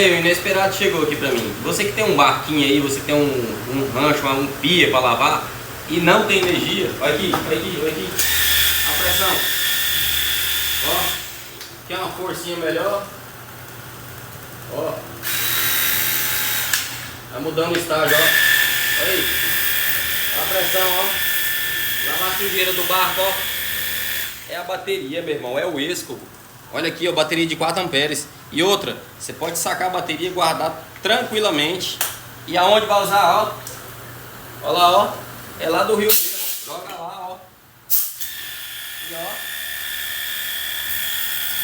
Aí, o inesperado chegou aqui pra mim. Você que tem um barquinho aí, você que tem um rancho, um pia pra lavar e não tem energia, olha aqui, olha aqui, olha aqui. A pressão. Ó, quer uma forcinha melhor? Ó. Tá mudando o estágio, ó. Olha aí. Olha a pressão, ó. Lavar a sujeira do barco, ó. É a bateria, meu irmão, é o Esco. Olha aqui, ó, bateria de 4 amperes. E outra, você pode sacar a bateria e guardar tranquilamente. E aonde vai usar, ó? Olha lá, ó. É lá do Rio.